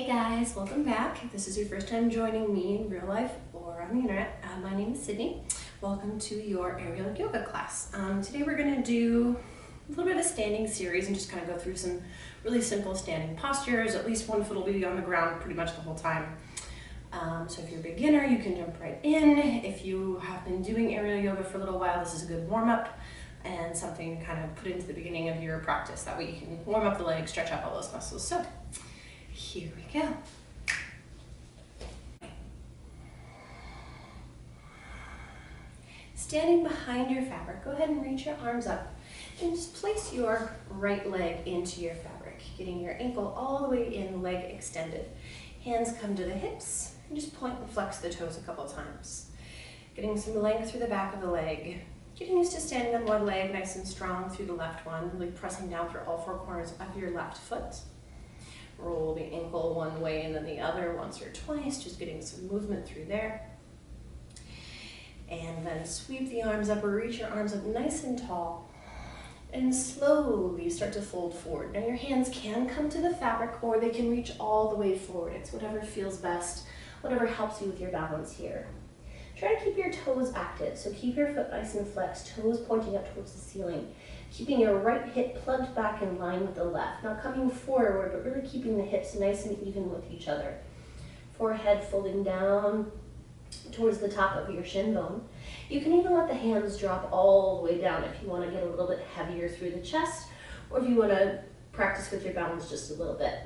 Hey guys, welcome back. If this is your first time joining me in real life or on the internet, my name is Sydney. Welcome to your aerial yoga class. Today we're going to do a little bit of a standing series and just kind of go through some really simple standing postures. At least one foot will be on the ground pretty much the whole time. So if you're a beginner, you can jump right in. If you have been doing aerial yoga for a little while, this is a good warm-up and something to kind of put into the beginning of your practice. That way you can warm up the legs, stretch out all those muscles. So here we go. Standing behind your fabric, go ahead and reach your arms up and just place your right leg into your fabric, getting your ankle all the way in, leg extended. Hands come to the hips and just point and flex the toes a couple times. Getting some length through the back of the leg. Getting used to standing on one leg nice and strong through the left one, really pressing down through all four corners of your left foot. Roll the ankle one way and then the other once or twice, just getting some movement through there. And then sweep the arms up or reach your arms up nice and tall. And slowly start to fold forward. Now your hands can come to the fabric or they can reach all the way forward. It's whatever feels best, whatever helps you with your balance here. Try to keep your toes active, so keep your foot nice and flexed, toes pointing up towards the ceiling. Keeping your right hip plugged back in line with the left, not coming forward, but really keeping the hips nice and even with each other. Forehead folding down towards the top of your shin bone. You can even let the hands drop all the way down if you want to get a little bit heavier through the chest, or if you want to practice with your balance just a little bit.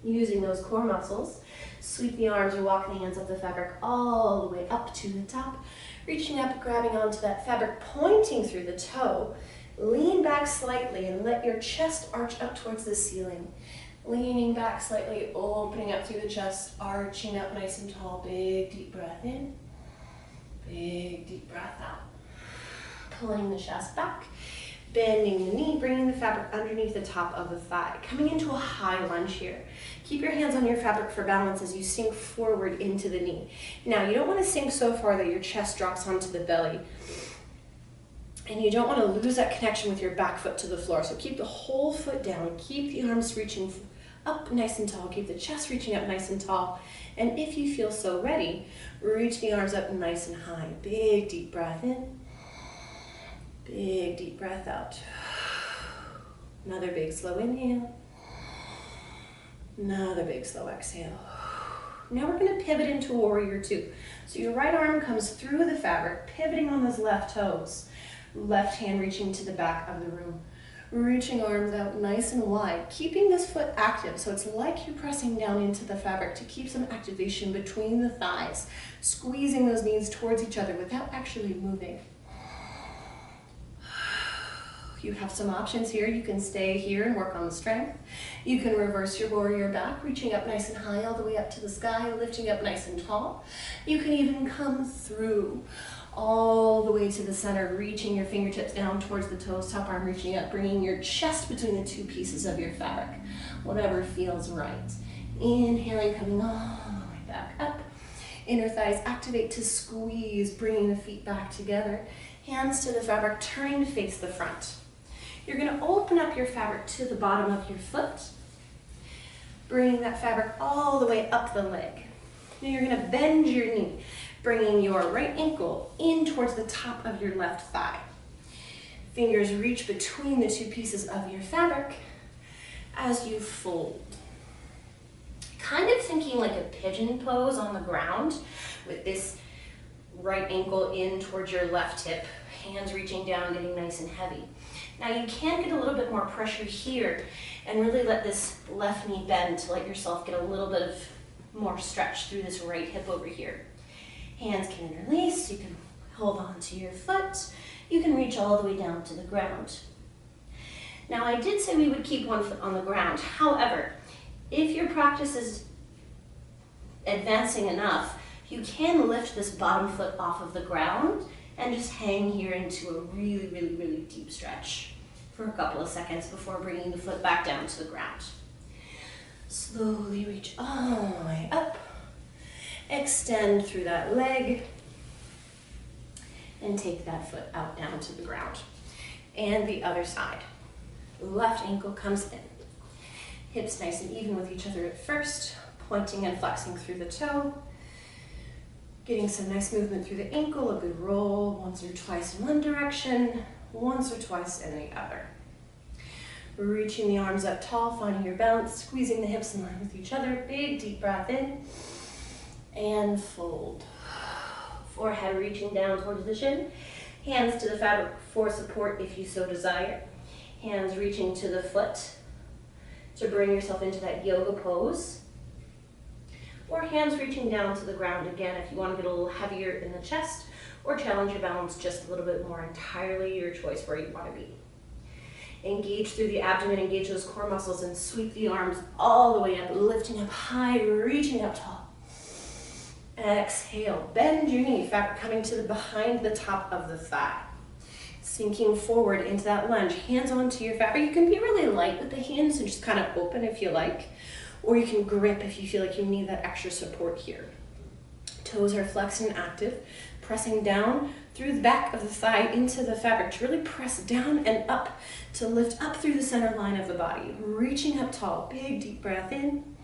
Using those core muscles, sweep the arms or walk the hands up the fabric all the way up to the top, reaching up, grabbing onto that fabric, pointing through the toe. Lean back slightly and let your chest arch up towards the ceiling. Leaning back slightly, opening up through the chest, arching up nice and tall. Big deep breath in, big deep breath out. Pulling the chest back, bending the knee, bringing the fabric underneath the top of the thigh. Coming into a high lunge here. Keep your hands on your fabric for balance as you sink forward into the knee. Now, you don't want to sink so far that your chest drops onto the belly. And you don't want to lose that connection with your back foot to the floor. So keep the whole foot down. Keep the arms reaching up nice and tall. Keep the chest reaching up nice and tall. And if you feel so ready, reach the arms up nice and high. Big deep breath in. Big deep breath out. Another big slow inhale. Another big slow exhale. Now we're going to pivot into warrior two. So your right arm comes through the fabric, pivoting on those left toes. Left hand reaching to the back of the room. Reaching arms out nice and wide, keeping this foot active. So it's like you're pressing down into the fabric to keep some activation between the thighs, squeezing those knees towards each other without actually moving. You have some options here. You can stay here and work on the strength. You can reverse your warrior back, reaching up nice and high all the way up to the sky, lifting up nice and tall. You can even come through all the way to the center, reaching your fingertips down towards the toes, top arm reaching up, bringing your chest between the two pieces of your fabric, whatever feels right. Inhaling, coming all the way back up. Inner thighs activate to squeeze, bringing the feet back together. Hands to the fabric, turning to face the front. You're going to open up your fabric to the bottom of your foot, bringing that fabric all the way up the leg. Now you're going to bend your knee, bringing your right ankle in towards the top of your left thigh. Fingers reach between the two pieces of your fabric as you fold. Kind of thinking like a pigeon pose on the ground with this right ankle in towards your left hip, hands reaching down, getting nice and heavy. Now you can get a little bit more pressure here and really let this left knee bend to let yourself get a little bit of more stretch through this right hip over here. Hands can interlace, you can hold on to your foot, you can reach all the way down to the ground. Now I did say we would keep one foot on the ground. However, if your practice is advancing enough, you can lift this bottom foot off of the ground and just hang here into a really, really, really deep stretch for a couple of seconds before bringing the foot back down to the ground. Slowly reach all the way up. Extend through that leg and take that foot out down to the ground. And the other side. Left ankle comes in. Hips nice and even with each other at first. pointing and flexing through the toe, getting some nice movement through the ankle, a good roll once or twice in one direction, once or twice in the other. Reaching the arms up tall, finding your balance, squeezing the hips in line with each other. Big deep breath in and fold. Forehead reaching down towards the shin. Hands to the fabric for support if you so desire. Hands reaching to the foot to bring yourself into that yoga pose. Or hands reaching down to the ground again if you want to get a little heavier in the chest or challenge your balance just a little bit more. Entirely your choice where you want to be. Engage through the abdomen, engage those core muscles and sweep the arms all the way up, lifting up high, reaching up tall. Exhale, bend your knee, fabric coming to the behind the top of the thigh. Sinking forward into that lunge, hands onto your fabric. You can be really light with the hands and just kind of open if you like, or you can grip if you feel like you need that extra support here. Toes are flexed and active, pressing down through the back of the thigh into the fabric to really press down and up to lift up through the center line of the body. Reaching up tall, big deep breath in,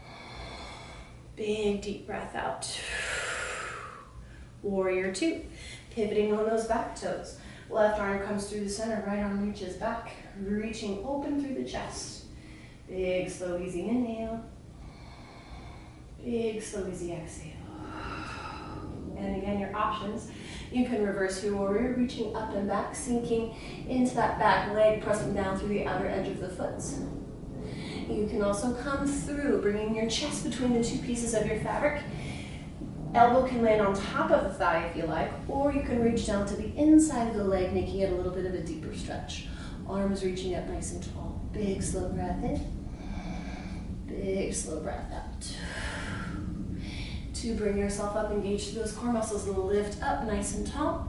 big deep breath out. Warrior two, pivoting on those back toes. Left arm comes through the center, right arm reaches back, reaching open through the chest. Big, slow, easy inhale. Big, slow, easy exhale. And again, your options. You can reverse your warrior, reaching up and back, sinking into that back leg, pressing down through the outer edge of the foot. You can also come through, bringing your chest between the two pieces of your fabric. Elbow can land on top of the thigh if you like, or you can reach down to the inside of the leg, making it a little bit of a deeper stretch. Arms reaching up nice and tall. Big, slow breath in. Big, slow breath out. To bring yourself up, engage through those core muscles and lift up nice and tall.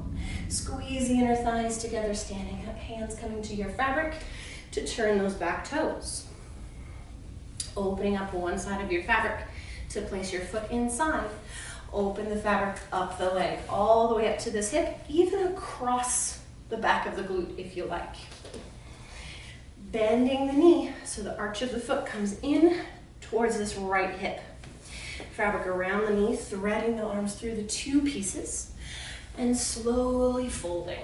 Squeeze the inner thighs together, standing up, hands coming to your fabric to turn those back toes. Opening up one side of your fabric to place your foot inside. Open the fabric up the leg, all the way up to this hip, even across the back of the glute if you like. Bending the knee so the arch of the foot comes in towards this right hip. Fabric around the knee, threading the arms through the two pieces and slowly folding.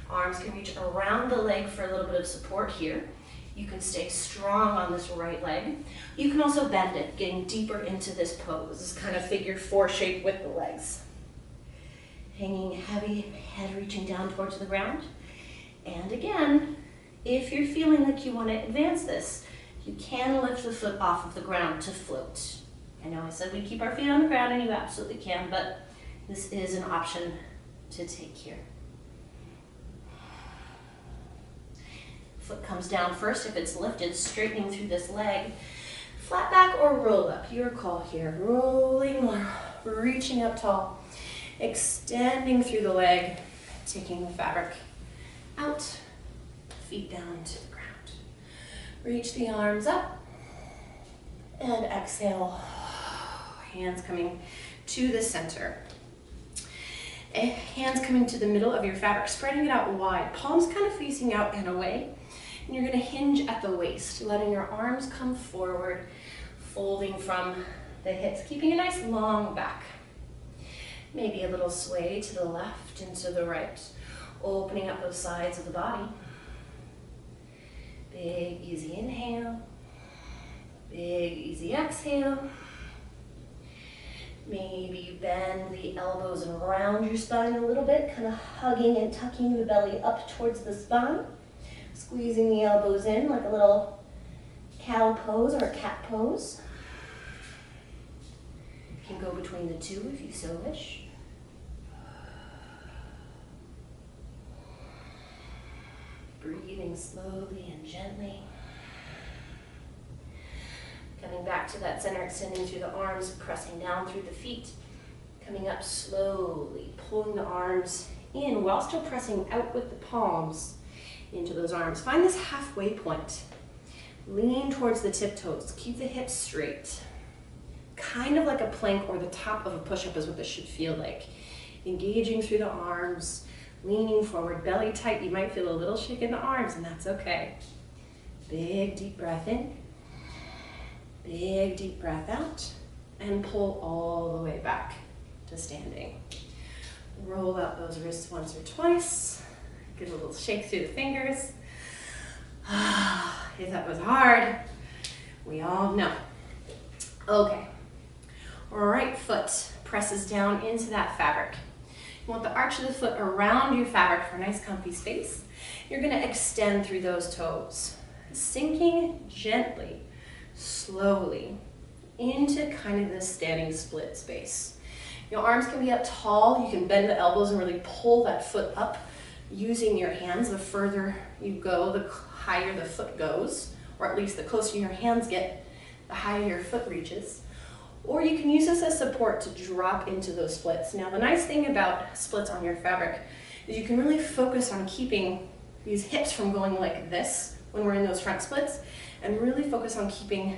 Arms can reach around the leg for a little bit of support here. You can stay strong on this right leg. You can also bend it, getting deeper into this pose, this kind of figure four shape with the legs. Hanging heavy, head reaching down towards the ground. And again, if you're feeling like you want to advance this, you can lift the foot off of the ground to float. I know I said we keep our feet on the ground, and you absolutely can, but this is an option to take here. Foot comes down first if it's lifted, straightening through this leg. Flat back or roll up, your call here. Rolling or reaching up tall, extending through the leg, taking the fabric out, feet down to the ground. Reach the arms up and exhale. Hands coming to the center. Hands coming to the middle of your fabric, spreading it out wide. Palms kind of facing out and away. And you're going to hinge at the waist, letting your arms come forward, folding from the hips, keeping a nice long back. Maybe a little sway to the left and to the right, opening up those sides of the body. Big, easy inhale. Big, easy exhale. Maybe you bend the elbows around your spine a little bit, kind of hugging and tucking the belly up towards the spine. Squeezing the elbows in like a little cow pose or a cat pose. You can go between the two if you so wish. Breathing slowly and gently. Coming back to that center, extending through the arms, pressing down through the feet. Coming up slowly, pulling the arms in while still pressing out with the palms into those arms. Find this halfway point. Lean towards the tiptoes. Keep the hips straight. Kind of like a plank or the top of a push-up is what this should feel like. Engaging through the arms, leaning forward, belly tight. You might feel a little shake in the arms, and that's okay. Big, deep breath in. Big deep breath out and pull all the way back to standing. Roll out those wrists once or twice. Give a little shake through the fingers. If that was hard, we all know. Okay, right foot presses down into that fabric. You want the arch of the foot around your fabric for a nice comfy space. You're gonna extend through those toes, sinking gently, slowly, into kind of this standing split space. Your arms can be up tall. You can bend the elbows and really pull that foot up using your hands. The further you go, the higher the foot goes, or at least the closer your hands get, the higher your foot reaches. Or you can use this as support to drop into those splits. Now, the nice thing about splits on your fabric is you can really focus on keeping these hips from going like this when we're in those front splits, and really focus on keeping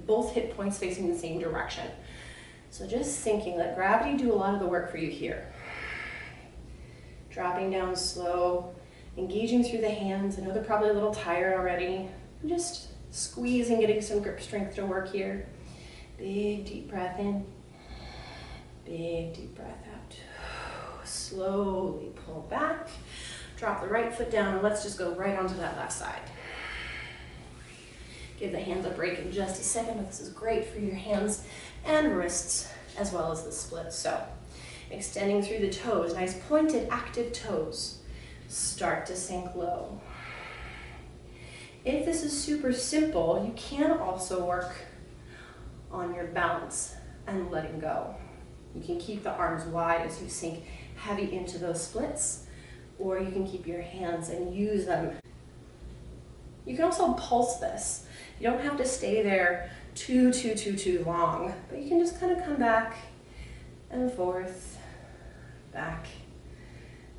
both hip points facing the same direction. So just sinking, let gravity do a lot of the work for you here. Dropping down slow, engaging through the hands. I know they're probably a little tired already. Just squeezing, getting some grip strength to work here. Big deep breath in, big deep breath out. Slowly pull back, drop the right foot down, and let's just go right onto that left side. Give the hands a break in just a second, but this is great for your hands and wrists as well as the split. So extending through the toes, nice pointed active toes. Start to sink low. If this is super simple, you can also work on your balance and letting go. You can keep the arms wide as you sink heavy into those splits, or you can keep your hands and use them. You can also pulse this. You don't have to stay there too long, but you can just kind of come back and forth, back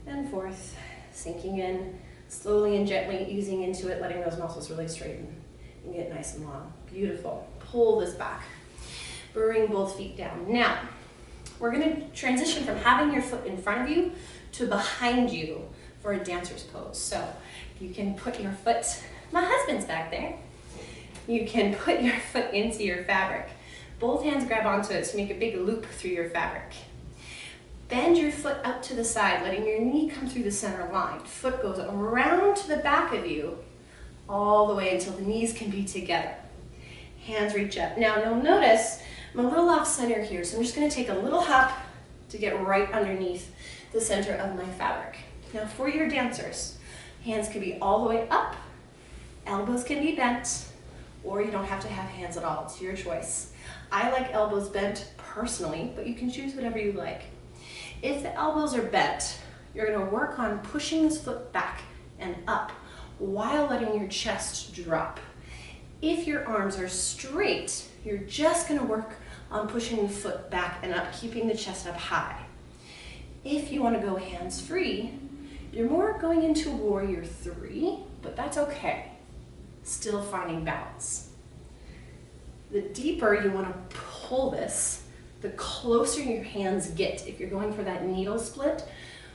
and forth, sinking in slowly and gently, easing into it, letting those muscles really straighten and get nice and long. Beautiful. Pull this back. Bring both feet down. Now, we're going to transition from having your foot in front of you to behind you for a dancer's pose. So you can put your foot, my husband's back there. You can put your foot into your fabric. Both hands grab onto it to make a big loop through your fabric. Bend your foot out to the side, letting your knee come through the center line. Foot goes around to the back of you all the way until the knees can be together. Hands reach up. Now you'll notice I'm a little off center here, so I'm just going to take a little hop to get right underneath the center of my fabric. Now for your dancers, hands can be all the way up, elbows can be bent, or you don't have to have hands at all. It's your choice. I like elbows bent personally, but you can choose whatever you like. If the elbows are bent, you're going to work on pushing this foot back and up while letting your chest drop. If your arms are straight, you're just going to work on pushing the foot back and up, keeping the chest up high. If you want to go hands-free, you're more going into warrior 3, but that's okay. Still finding balance. The deeper you want to pull this, the closer your hands get. If you're going for that needle split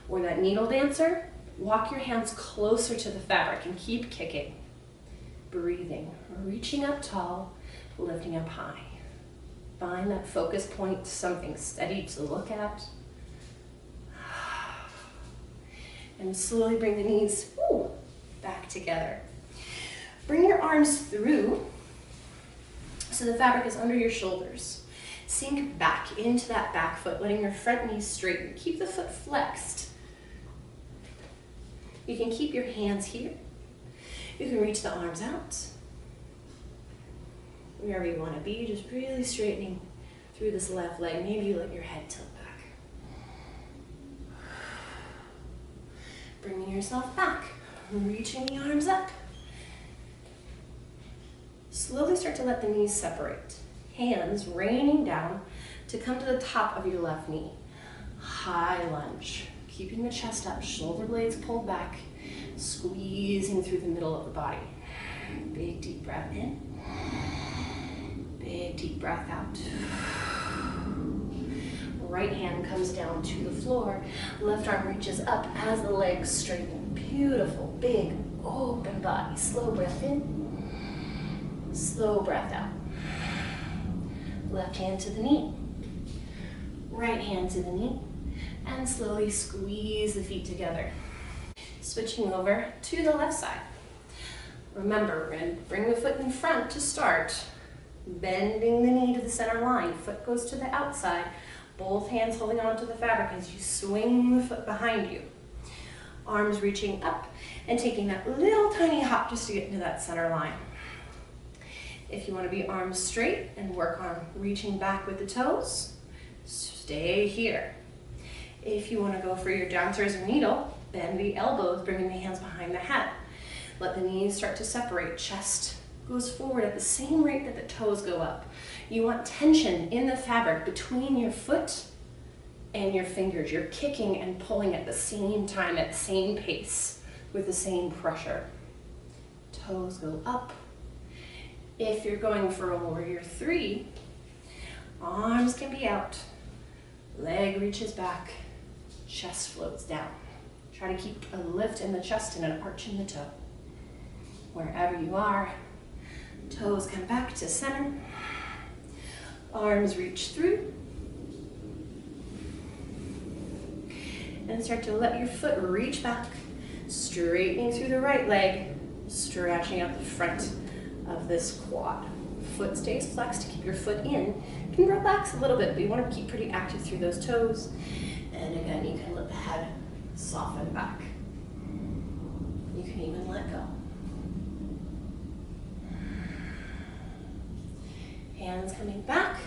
or that needle dancer, walk your hands closer to the fabric and keep kicking. Breathing, reaching up tall, lifting up high. Find that focus point, something steady to look at. And slowly bring the knees back together. Bring your arms through so the fabric is under your shoulders. Sink back into that back foot, letting your front knees straighten. Keep the foot flexed. You can keep your hands here. You can reach the arms out. Wherever you want to be, just really straightening through this left leg. Maybe you let your head tilt back. Bringing yourself back, reaching the arms up. Slowly start to let the knees separate. Hands raining down to come to the top of your left knee. High lunge, keeping the chest up, shoulder blades pulled back, squeezing through the middle of the body. Big deep breath in. Big deep breath out. Right hand comes down to the floor. Left arm reaches up as the legs straighten. Beautiful, big, open body. Slow breath in. Slow breath out. Left hand to the knee. Right hand to the knee. And slowly squeeze the feet together. Switching over to the left side. Remember, we're going to bring the foot in front to start. Bending the knee to the center line. Foot goes to the outside. Both hands holding onto the fabric as you swing the foot behind you. Arms reaching up and taking that little tiny hop just to get into that center line. If you want to be arms straight and work on reaching back with the toes, stay here. If you want to go for your down throws and needle, bend the elbows, bringing the hands behind the head. Let the knees start to separate. Chest goes forward at the same rate that the toes go up. You want tension in the fabric between your foot and your fingers. You're kicking and pulling at the same time, at the same pace, with the same pressure. Toes go up. If you're going for a warrior three, arms can be out. Leg reaches back. Chest floats down. Try to keep a lift in the chest and an arch in the toe. Wherever you are, toes come back to center. Arms reach through. And start to let your foot reach back, straightening through the right leg, stretching out the front of this quad. Foot stays flexed to keep your foot in. You can relax a little bit, but you want to keep pretty active through those toes. And again, you can let the head soften back. You can even let go. Hands coming back,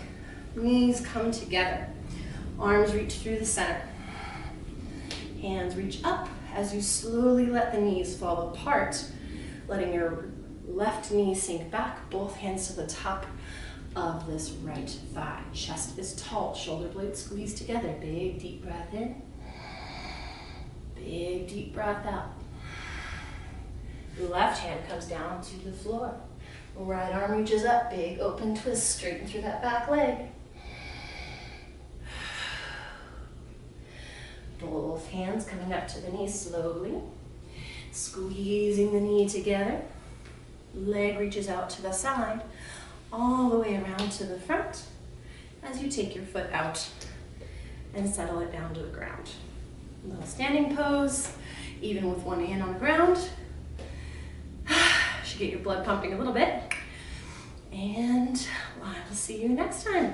knees come together. Arms reach through the center. Hands reach up as you slowly let the knees fall apart, letting your left knee sink back, both hands to the top of this right thigh. Chest is tall, shoulder blades squeeze together. Big deep breath in. Big deep breath out. Left hand comes down to the floor. Right arm reaches up, big open twist, straighten through that back leg. Both hands coming up to the knee slowly. Squeezing the knee together. Leg reaches out to the side, all the way around to the front as you take your foot out and settle it down to the ground. A little standing pose, even with one hand on the ground. Should get your blood pumping a little bit. And I will see you next time.